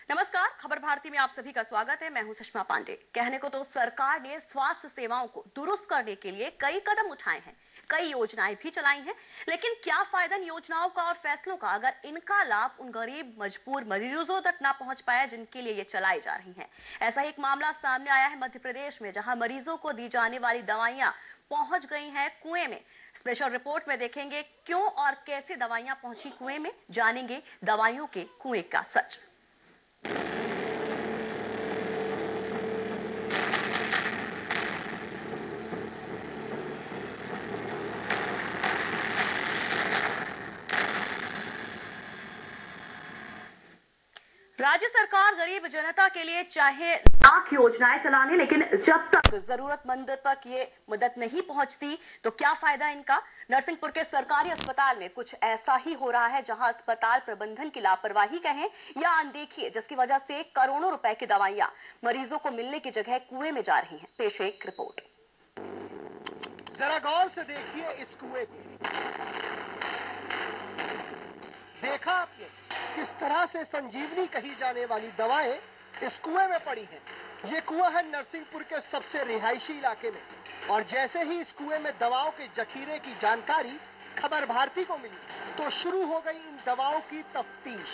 नमस्कार, खबर भारती में आप सभी का स्वागत है। मैं हूं सुषमा पांडे। कहने को तो सरकार ने स्वास्थ्य सेवाओं को दुरुस्त करने के लिए कई कदम उठाए हैं, कई योजनाएं भी चलाई हैं, लेकिन क्या फायदा इन योजनाओं का और फैसलों का अगर इनका लाभ उन गरीब मजबूर मरीजों तक ना पहुंच पाया जिनके लिए ये चलाई जा रही हैं। ऐसा एक मामला सामने आया है मध्य प्रदेश में, जहां मरीजों को दी जाने वाली दवाइयां पहुंच गई हैं कुएं में। स्पेशल रिपोर्ट में देखेंगे क्यों और कैसे दवाइयां पहुंची कुएं में, जानेंगे दवाइयों के कुएं का सच। राज्य सरकार गरीब जनता के लिए चाहे लाख योजनाएं चलाने, लेकिन जब तक जरूरतमंद तक ये मदद नहीं पहुंचती तो क्या फायदा इनका। नरसिंहपुर के सरकारी अस्पताल में कुछ ऐसा ही हो रहा है, जहां अस्पताल प्रबंधन की लापरवाही कहें या अनदेखी, जिसकी वजह से करोड़ों रुपए की दवाइयां मरीजों को मिलने की जगह कुएं में जा रही हैं। पेश है एक रिपोर्ट। जरा गौर से देखिए इस कुएं को। देखा आपने किस तरह से संजीवनी कही जाने वाली दवाएं इस कुएं में पड़ी हैं। ये कुआं है नरसिंहपुर के सबसे रिहायशी इलाके में, और जैसे ही इस कुएं में दवाओं के जखीरे की जानकारी खबर भारती को मिली तो शुरू हो गई इन दवाओं की तफ्तीश।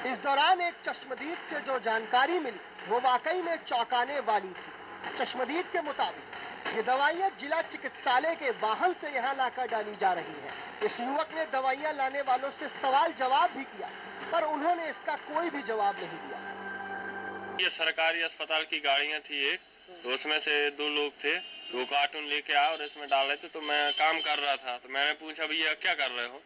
इस दौरान एक चश्मदीद से जो जानकारी मिली वो वाकई में चौंकाने वाली थी। चश्मदीद के मुताबिक ये दवाइयां जिला चिकित्सालय के वाहन से यहाँ लाकर डाली जा रही हैं। इस युवक ने दवाइयां लाने वालों से सवाल जवाब भी किया, पर उन्होंने इसका कोई भी जवाब नहीं दिया। ये सरकारी अस्पताल की गाड़ियां थी एक, तो उसमें से 2 लोग थे, 2 कार्टून लेके आए और इसमें डाल रहे थे। तो मैं काम कर रहा था, तो मैंने पूछा भैया क्या कर रहे हो,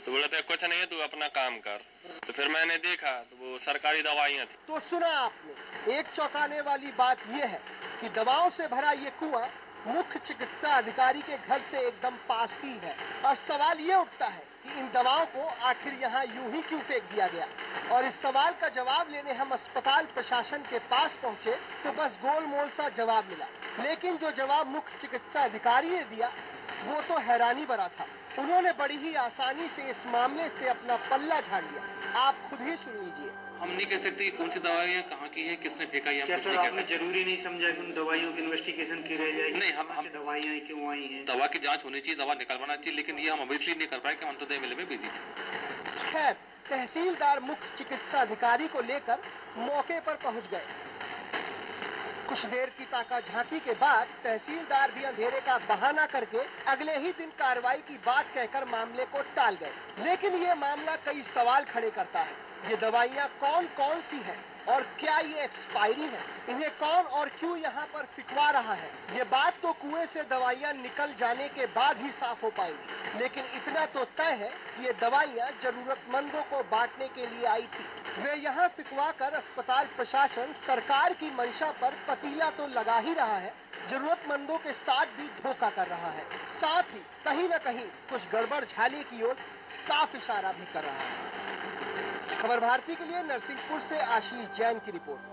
तो बोला था कुछ नहीं है, तू अपना काम कर। तो फिर मैंने देखा तो वो सरकारी दवाइयां थी। तो सुना आपने, एक चौंकाने वाली बात यह है कि दवाओं से भरा ये कुआं मुख्य चिकित्सा अधिकारी के घर से एकदम पास ही है, और सवाल ये उठता है कि इन दवाओं को आखिर यहाँ यूं ही क्यों फेंक दिया गया। और इस सवाल का जवाब लेने हम अस्पताल प्रशासन के पास पहुँचे तो बस गोलमोल सा जवाब मिला, लेकिन जो जवाब मुख्य चिकित्सा अधिकारी ने दिया वो तो हैरानी भरा था। उन्होंने बड़ी ही आसानी से इस मामले से अपना पल्ला झाड़ लिया। आप खुद ही सुन लीजिए। हम नहीं कह सकते कौन सी दवाइयाँ कहाँ की है, किसने फेंका है। क्या सर आपने जरूरी नहीं समझा कि उन दवाइयों की इन्वेस्टिगेशन की रह जाएगी? नहीं, हम दवाइयाँ क्यों आई हैं, दवा की जांच होनी चाहिए, दवा निकलवाना चाहिए, लेकिन ये हम अभी इसलिए नहीं कर पाए कि हम अंत्योदय मेले में बिजी थे। खैर, तहसीलदार मुख्य चिकित्सा अधिकारी को लेकर मौके पर पहुंच गए। कुछ देर की ताका झांकी के बाद तहसीलदार भी अंधेरे का बहाना करके अगले ही दिन कार्रवाई की बात कहकर मामले को टाल गए। लेकिन ये मामला कई सवाल खड़े करता है। ये दवाइयाँ कौन कौन सी हैं और क्या ये एक्सपायरी है, इन्हें कौन और क्यों यहाँ पर फिकवा रहा है, ये बात तो कुएं से दवाइयाँ निकल जाने के बाद ही साफ हो पाएगी। लेकिन इतना तो तय है कि ये दवाइयाँ जरूरतमंदों को बांटने के लिए आई थी। वे यहाँ फिकवा कर अस्पताल प्रशासन सरकार की मंशा पर पतीला तो लगा ही रहा है, जरूरतमंदों के साथ भी धोखा कर रहा है। साथ ही कहीं न कहीं कुछ गड़बड़ झाले की ओर साफ इशारा भी कर रहा है। खबर भारती के लिए नरसिंहपुर से आशीष जैन की रिपोर्ट।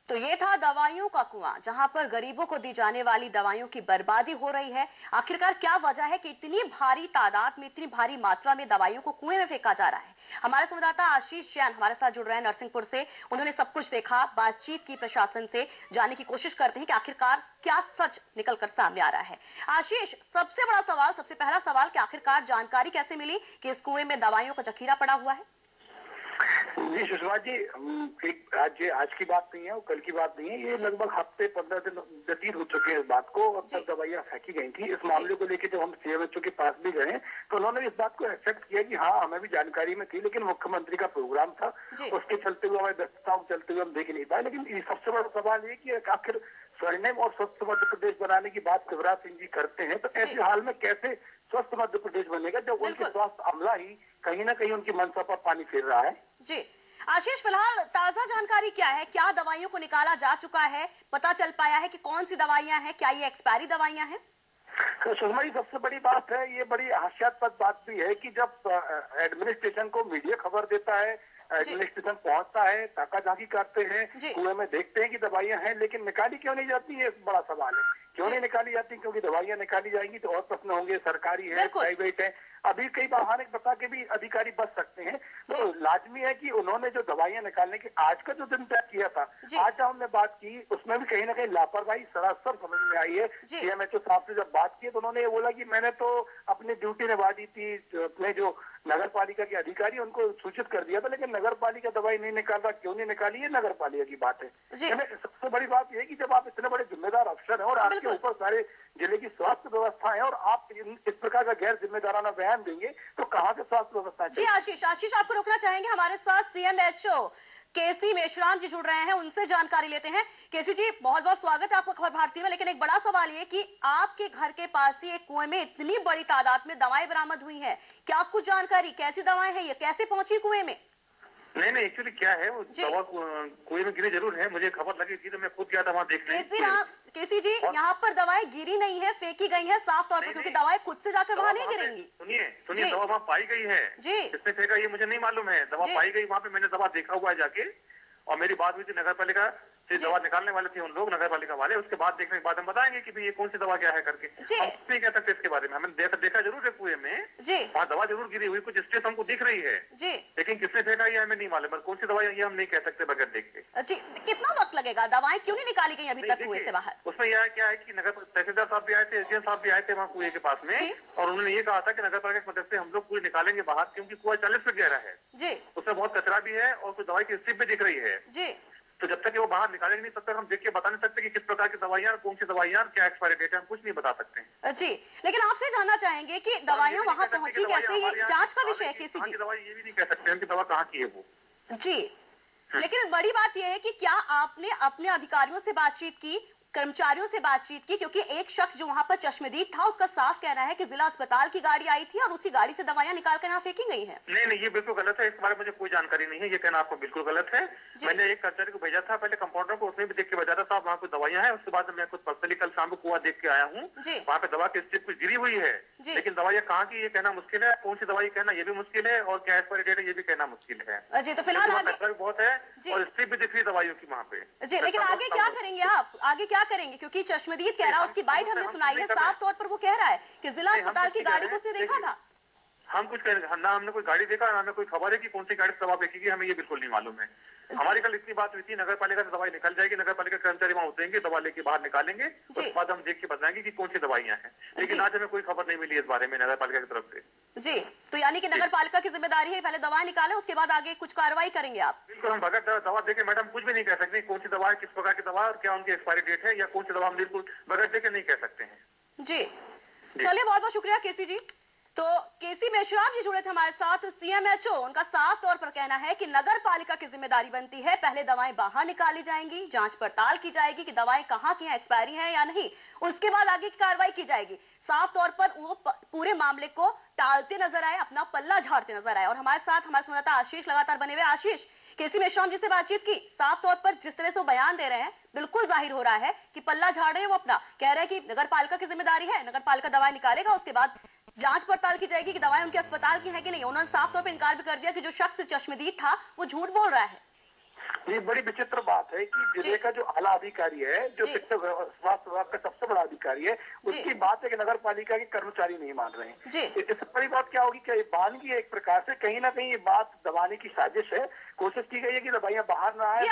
तो ये था दवाइयों का कुआं, जहां पर गरीबों को दी जाने वाली दवाइयों की बर्बादी हो रही है। आखिरकार क्या वजह है कि इतनी भारी तादाद में, इतनी भारी मात्रा में दवाइयों को कुएं में फेंका जा रहा है। हमारे संवाददाता आशीष जैन हमारे साथ जुड़ रहे हैं नरसिंहपुर से। उन्होंने सब कुछ देखा, बातचीत की प्रशासन से, जानने की कोशिश करते हैं कि आखिरकार क्या सच निकलकर सामने आ रहा है। आशीष, सबसे बड़ा सवाल, सबसे पहला सवाल कि आखिरकार जानकारी कैसे मिली कि इस कुएं में दवाइयों का जखीरा पड़ा हुआ है? जी सुषमा जी, आज की बात नहीं है और कल की बात नहीं है। ये लगभग हफ्ते 15 दिन व्यतीत हो चुके हैं इस बात को, और तब दवाइयाँ फेंकी गई थी। इस मामले को लेकर जब हम सीएमएचओ के पास भी गए तो उन्होंने इस बात को एक्सेप्ट किया कि हाँ, हमें भी जानकारी में थी, लेकिन मुख्यमंत्री का प्रोग्राम था, उसके चलते हुए, हमारी व्यस्तताओं के चलते हुए हम देख नहीं पाए। लेकिन सबसे बड़ा सवाल ये कि आखिर स्वर्णिम और स्वस्थ मध्य प्रदेश बनाने की बात शिवराज सिंह जी करते हैं, तो ऐसे हाल में कैसे स्वस्थ मध्य प्रदेश बनेगा जब उनके स्वास्थ्य अमला ही कहीं ना कहीं उनकी मंशा पर पानी फेर रहा है। जी आशीष, फिलहाल ताजा जानकारी क्या है? क्या दवाइयों को निकाला जा चुका है? पता चल पाया है कि कौन सी दवाइयां हैं? क्या ये एक्सपायरी दवाइयां हैं? तो सुषमा जी, सबसे बड़ी बात है, ये बड़ी हास्यास्पद बात भी है कि जब एडमिनिस्ट्रेशन को मीडिया खबर देता है एडमिनिस्ट्रेशन पहुंचता है, ताका झांकी करते हैं, कुएं में देखते हैं कि दवाइयां हैं, लेकिन निकाली क्यों नहीं जाती है, एक बड़ा सवाल है। क्यों नहीं निकाली जाती? क्योंकि दवाइयां निकाली जाएंगी तो और प्रश्न होंगे, सरकारी है, प्राइवेट है, अभी कई बहाने बता के भी अधिकारी बच सकते हैं। तो लाजमी है कि उन्होंने जो दवाइयां निकालने की आज का जो दिन तय किया था, आज जब हमने बात की उसमें भी कहीं ना कहीं लापरवाही सरासर समझ में आई है। सीएमएचओ साहब से जब बात की तो उन्होंने ये बोला कि मैंने तो अपनी ड्यूटी निभा दी थी, अपने जो नगर पालिका के अधिकारी उनको सूचित कर दिया था, लेकिन नगर पालिका दवाई नहीं निकाल रहा, क्यों नहीं निकाली, है नगर पालिका की बात है। सबसे बड़ी बात यह है कि जब आप इतने बड़े जिम्मेदार अफसर हैं और आपके ऊपर सारे जिले की स्वास्थ्य व्यवस्था है और आप इस प्रकार का गैर जिम्मेदाराना बयान देंगे तो कहाँ से स्वास्थ्य व्यवस्था? जी आशीष आपको रोकना चाहेंगे, हमारे साथ सीएमएचओ केसी मेश्राम जी जुड़ रहे हैं, उनसे जानकारी लेते हैं। केसी जी, बहुत बहुत स्वागत है आपको खबर भारती में। लेकिन एक बड़ा सवाल ये कि आपके घर के पास ही एक कुएं में इतनी बड़ी तादाद में दवाएं बरामद हुई हैं, क्या कुछ जानकारी, कैसी दवाएं हैं, ये कैसे पहुंची कुएं में? नहीं, एक्चुअली क्या है, वो दवा कुएं में गिरी जरूर है, मुझे खबर लगी थी तो मैं खुद गया था वहाँ देखने। केसी जी, यहाँ पर दवाएं गिरी नहीं है, फेंकी गई है साफ तौर पर, क्योंकि दवाएं खुद से जाकर वहाँ नहीं गिरेंगी। सुनिए, दवा वहाँ पाई गई है जी, किसने फेंका ये मुझे नहीं मालूम है, दवा पाई गई वहाँ पे, मैंने दवा देखा हुआ है जाके, और मेरी बात हुई थी नगर पालिका से, दवा निकालने वाले थे उन लोग नगर पालिका वाले, उसके बाद देखने के बाद हम बताएंगे कि ये कौन सी दवा क्या है करके। हम कुछ नहीं कह सकते इसके बारे में, हमने देखा जरूर है कुएं में, वहाँ दवा जरूर गिरी हुई, कुछ स्ट्रेस हमको दिख रही है जी, लेकिन किसने फेंका ये हमें नहीं मालूम, कौन सी दवा ये हम नहीं कह सकते बगैर देख के। जी, कितना वक्त लगेगा, दवाएं क्यों नहीं निकाली गई अभी तक कुएं से बाहर? उसमें यह क्या है कि नगर तहसीलदार साहब भी आए थे, एसडीएम साहब भी आए थे वहाँ कुएं के पास में, और उन्होंने ये कहा था कि नगर पालिका की मदद से हम लोग कुएं निकालेंगे बाहर, क्योंकि कुआं 40 फीट गहरा है जी, उसमें बहुत कचरा भी है और कुछ दवाई की स्ट्रिप भी दिख रही है जी, तो जब तक वो बाहर निकालेंगे नहीं तब तक हम देख के बता नहीं सकते कि किस प्रकार की दवाइयां, कौन सी दवाइयां, क्या एक्सपायरी डेट है, हम कुछ नहीं बता सकते जी। लेकिन आपसे जानना चाहेंगे कि दवाइयां वहां पहुंची कैसे, ये जांच का विषय है किसी जी। दवाई ये भी नहीं कह सकते हम कि दवा कहाँ की है वो जी। लेकिन बड़ी बात यह है कि क्या आपने अपने अधिकारियों से बातचीत की, कर्मचारियों से बातचीत की, क्योंकि एक शख्स जो वहां पर चश्मदीद था उसका साफ कहना है कि जिला अस्पताल की गाड़ी आई थी और उसी गाड़ी से दवाइयां निकाल कर यहाँ फेंकी गई हैं। नहीं, ये बिल्कुल गलत है, इस बारे में मुझे कोई जानकारी नहीं है, ये कहना आपको बिल्कुल गलत है। मैंने एक कर्मचारी को भेजा था पहले कंपाउंडर को, उसने भी देख के बता था वहाँ कुछ दवाइयां हैं, उसके बाद मैं कुछ पर्सनली कल शाम को कुआं देख के आया हूँ, वहाँ पे दवा की स्ट्रिप कुछ गिरी हुई है, लेकिन दवाइयां कहाँ की ये कहना मुश्किल है, कौन सी दवाई कहना ये भी मुश्किल है, और क्या एक्सपायरी डेट है ये भी कहना मुश्किल है जी। तो फिलहाल बहुत है और स्ट्रिप भी दिख रही है दवाइयों की वहाँ पे जी। लेकिन आगे क्या करेंगे आप, आगे क्या करेंगे, क्योंकि चश्मदीद कह रहा है, उसकी बाइट हमने सुनाई है, साफ तौर पर वो कह रहा है कि जिला अस्पताल की गाड़ी को उसने देखा था। हम कुछ ना हमने कोई गाड़ी देखा, ना हमें कोई खबर है कि कौन सी गाड़ी से दवा फेंकेगी, हमें ये बिल्कुल नहीं मालूम है। हमारी कल इतनी बात हुई थी, नगर पालिका से दवाई निकल जाएगी, नगर पालिका कर्मचारी वहाँ उतरेंगे, दवा लेके बाहर निकालेंगे, उसके बाद हम देख के बताएंगे कि कौन सी दवाइयां हैं, लेकिन आज हमें कोई खबर नहीं मिली इस बारे में नगर पालिका की तरफ से जी। तो यानी कि नगर पालिका की जिम्मेदारी है पहले दवा निकाले, उसके बाद आगे कुछ कार्रवाई करेंगे आप? बिल्कुल, हम बगैर दवा देखे मैडम कुछ भी नहीं कह सकते, कौन सी दवा है, किस प्रकार की दवा और क्या उनकी एक्सपायरी डेट है, या कौन सी दवा हम बिल्कुल बगैर देखे नहीं कह सकते हैं जी। चलिए, बहुत बहुत शुक्रिया केसी जी। तो केसी मेश्राम जी जुड़े थे हमारे साथ, सीएमएचओ, उनका साफ तौर पर कहना है कि नगर पालिका की जिम्मेदारी बनती है, पहले दवाएं बाहर निकाली जाएंगी, जांच पड़ताल की जाएगी कि दवाएं कहाँ की हैं, एक्सपायरी हैं या नहीं, उसके बाद आगे की कार्रवाई की जाएगी। साफ तौर पर वो पूरे मामले को टालते नजर आए, अपना पल्ला झाड़ते नजर आए। और हमारे साथ हमारे संवाददाता आशीष लगातार बने हुए। आशीष, केसी मेश्राम जी से बातचीत की, साफ तौर पर जिस तरह से वो बयान दे रहे हैं बिल्कुल जाहिर हो रहा है कि पल्ला झाड़ रहे हैं वो अपना, कह रहे हैं कि नगर पालिका की जिम्मेदारी है, नगर पालिका दवाएं निकालेगा, उसके बाद जांच पड़ताल की जाएगी कि दवाएं उनके अस्पताल की है कि नहीं। उन्होंने साफ तौर पर इनकार भी कर दिया कि जो शख्स चश्मदीद था वो झूठ बोल रहा है। ये बड़ी विचित्र बात है कि जिले का जो आला अधिकारी है, जो शिक्षा स्वास्थ्य विभाग का सबसे बड़ा अधिकारी है, उसकी बात है कि नगर पालिका के कर्मचारी नहीं मान रहे हैं। इससे बड़ी बात क्या होगी, क्या ये बहानगी है एक प्रकार से, कहीं ना कहीं ये बात दबाने की साजिश है, कोशिश की गई है कि दवाइयां बाहर ना आए।